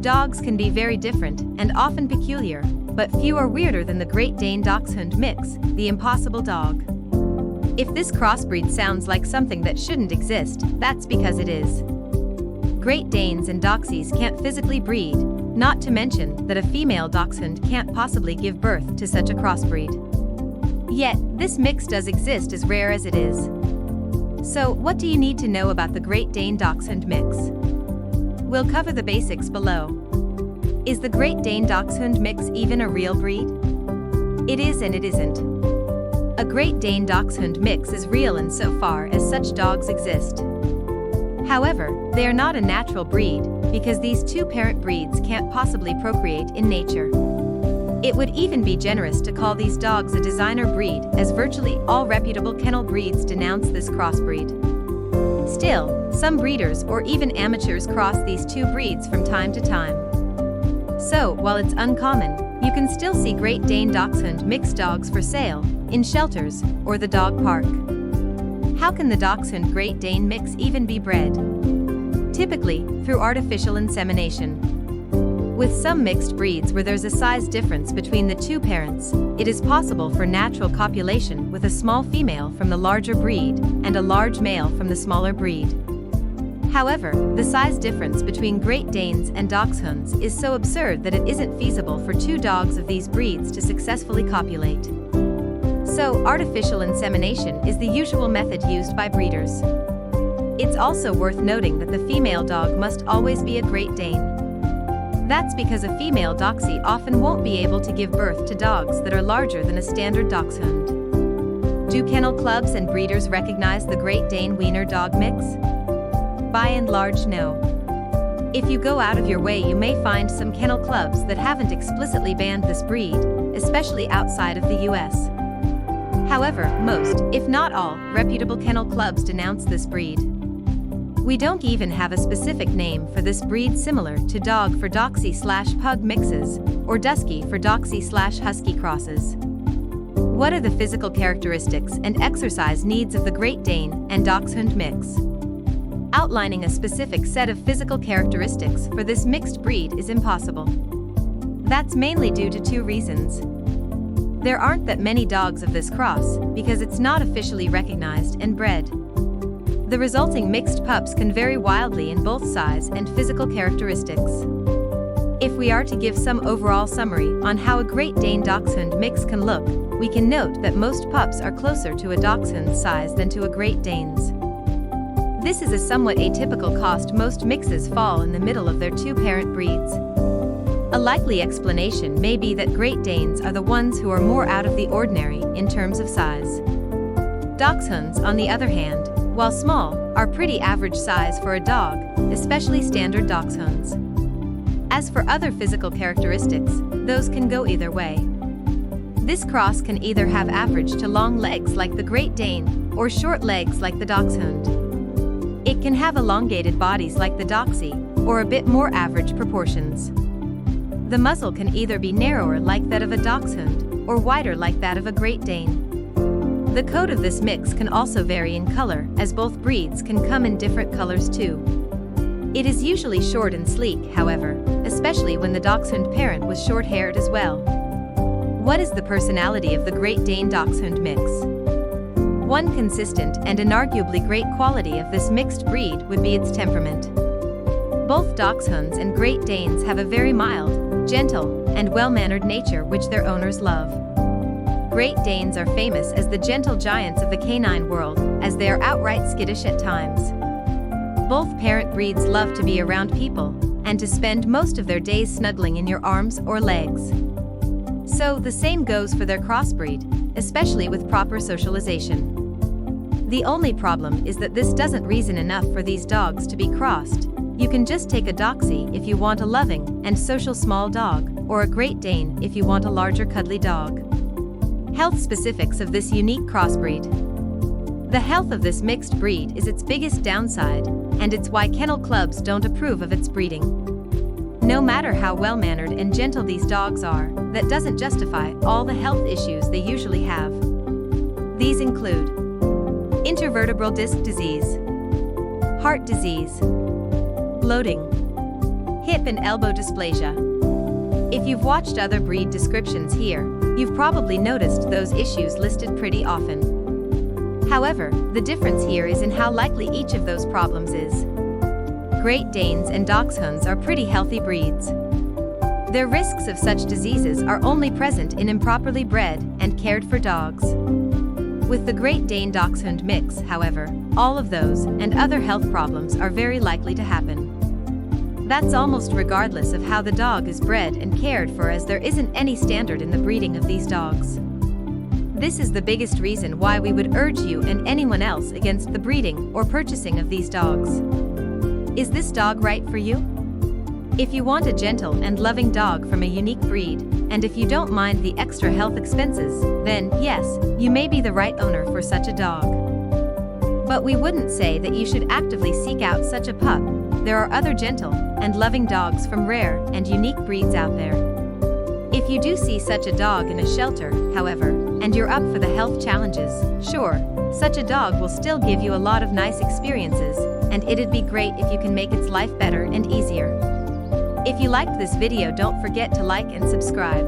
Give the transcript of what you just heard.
Dogs can be very different and often peculiar, but few are weirder than the Great Dane Dachshund mix, the impossible dog. If this crossbreed sounds like something that shouldn't exist, that's because it is. Great Danes and Doxies can't physically breed, not to mention that a female dachshund can't possibly give birth to such a crossbreed. Yet, this mix does exist as rare as it is. So, what do you need to know about the Great Dane Dachshund mix? We'll cover the basics below. Is the Great Dane Dachshund mix even a real breed? It is and it isn't. A Great Dane Dachshund mix is real insofar as such dogs exist. However, they are not a natural breed, because these two parent breeds can't possibly procreate in nature. It would even be generous to call these dogs a designer breed, as virtually all reputable kennel breeds denounce this crossbreed. Still, some breeders or even amateurs cross these two breeds from time to time. So, while it's uncommon, you can still see Great Dane Dachshund mixed dogs for sale, in shelters, or the dog park. How can the Dachshund Great Dane mix even be bred? Typically, through artificial insemination. With some mixed breeds where there's a size difference between the two parents, it is possible for natural copulation with a small female from the larger breed and a large male from the smaller breed. However, the size difference between Great Danes and Dachshunds is so absurd that it isn't feasible for two dogs of these breeds to successfully copulate. So, artificial insemination is the usual method used by breeders. It's also worth noting that the female dog must always be a Great Dane. That's because a female Doxie often won't be able to give birth to dogs that are larger than a standard Dachshund. Do kennel clubs and breeders recognize the Great Dane Wiener dog mix? By and large, no. If you go out of your way, you may find some kennel clubs that haven't explicitly banned this breed, especially outside of the US. However, most, if not all, reputable kennel clubs denounce this breed. We don't even have a specific name for this breed, similar to dog for Doxie/pug mixes, or Dusky for Doxie/husky crosses. What are the physical characteristics and exercise needs of the Great Dane and Dachshund mix? Outlining a specific set of physical characteristics for this mixed breed is impossible. That's mainly due to two reasons. There aren't that many dogs of this cross, because it's not officially recognized and bred. The resulting mixed pups can vary wildly in both size and physical characteristics. If we are to give some overall summary on how a Great Dane Dachshund mix can look, we can note that most pups are closer to a Dachshund size than to a Great Dane's. This is a somewhat atypical cost. Most mixes fall in the middle of their two parent breeds. A likely explanation may be that Great Danes are the ones who are more out of the ordinary in terms of size. Dachshunds, on the other hand, while small, are pretty average size for a dog, especially standard Dachshunds. As for other physical characteristics, those can go either way. This cross can either have average to long legs like the Great Dane, or short legs like the Dachshund. It can have elongated bodies like the Doxie, or a bit more average proportions. The muzzle can either be narrower like that of a Dachshund, or wider like that of a Great Dane. The coat of this mix can also vary in color, as both breeds can come in different colors too. It is usually short and sleek, however, especially when the Dachshund parent was short-haired as well. What is the personality of the Great Dane Dachshund mix? One consistent and inarguably great quality of this mixed breed would be its temperament. Both Dachshunds and Great Danes have a very mild, gentle, and well-mannered nature which their owners love. Great Danes are famous as the gentle giants of the canine world, as they are outright skittish at times. Both parent breeds love to be around people, and to spend most of their days snuggling in your arms or legs. So, the same goes for their crossbreed, especially with proper socialization. The only problem is that this doesn't reason enough for these dogs to be crossed. You can just take a Doxie if you want a loving and social small dog, or a Great Dane if you want a larger cuddly dog. Health specifics of this unique crossbreed. The health of this mixed breed is its biggest downside, and it's why kennel clubs don't approve of its breeding. No matter how well-mannered and gentle these dogs are, that doesn't justify all the health issues they usually have. These include intervertebral disc disease, heart disease, bloating, hip and elbow dysplasia. If you've watched other breed descriptions here, you've probably noticed those issues listed pretty often. However, the difference here is in how likely each of those problems is. Great Danes and Dachshunds are pretty healthy breeds. Their risks of such diseases are only present in improperly bred and cared for dogs. With the Great Dane Dachshund mix, however, all of those and other health problems are very likely to happen. That's almost regardless of how the dog is bred and cared for, as there isn't any standard in the breeding of these dogs. This is the biggest reason why we would urge you and anyone else against the breeding or purchasing of these dogs. Is this dog right for you? If you want a gentle and loving dog from a unique breed, and if you don't mind the extra health expenses, then yes, you may be the right owner for such a dog. But we wouldn't say that you should actively seek out such a pup. There are other gentle and loving dogs from rare and unique breeds out there. If you do see such a dog in a shelter, however, and you're up for the health challenges, sure, such a dog will still give you a lot of nice experiences, and it'd be great if you can make its life better and easier. If you liked this video, don't forget to like and subscribe.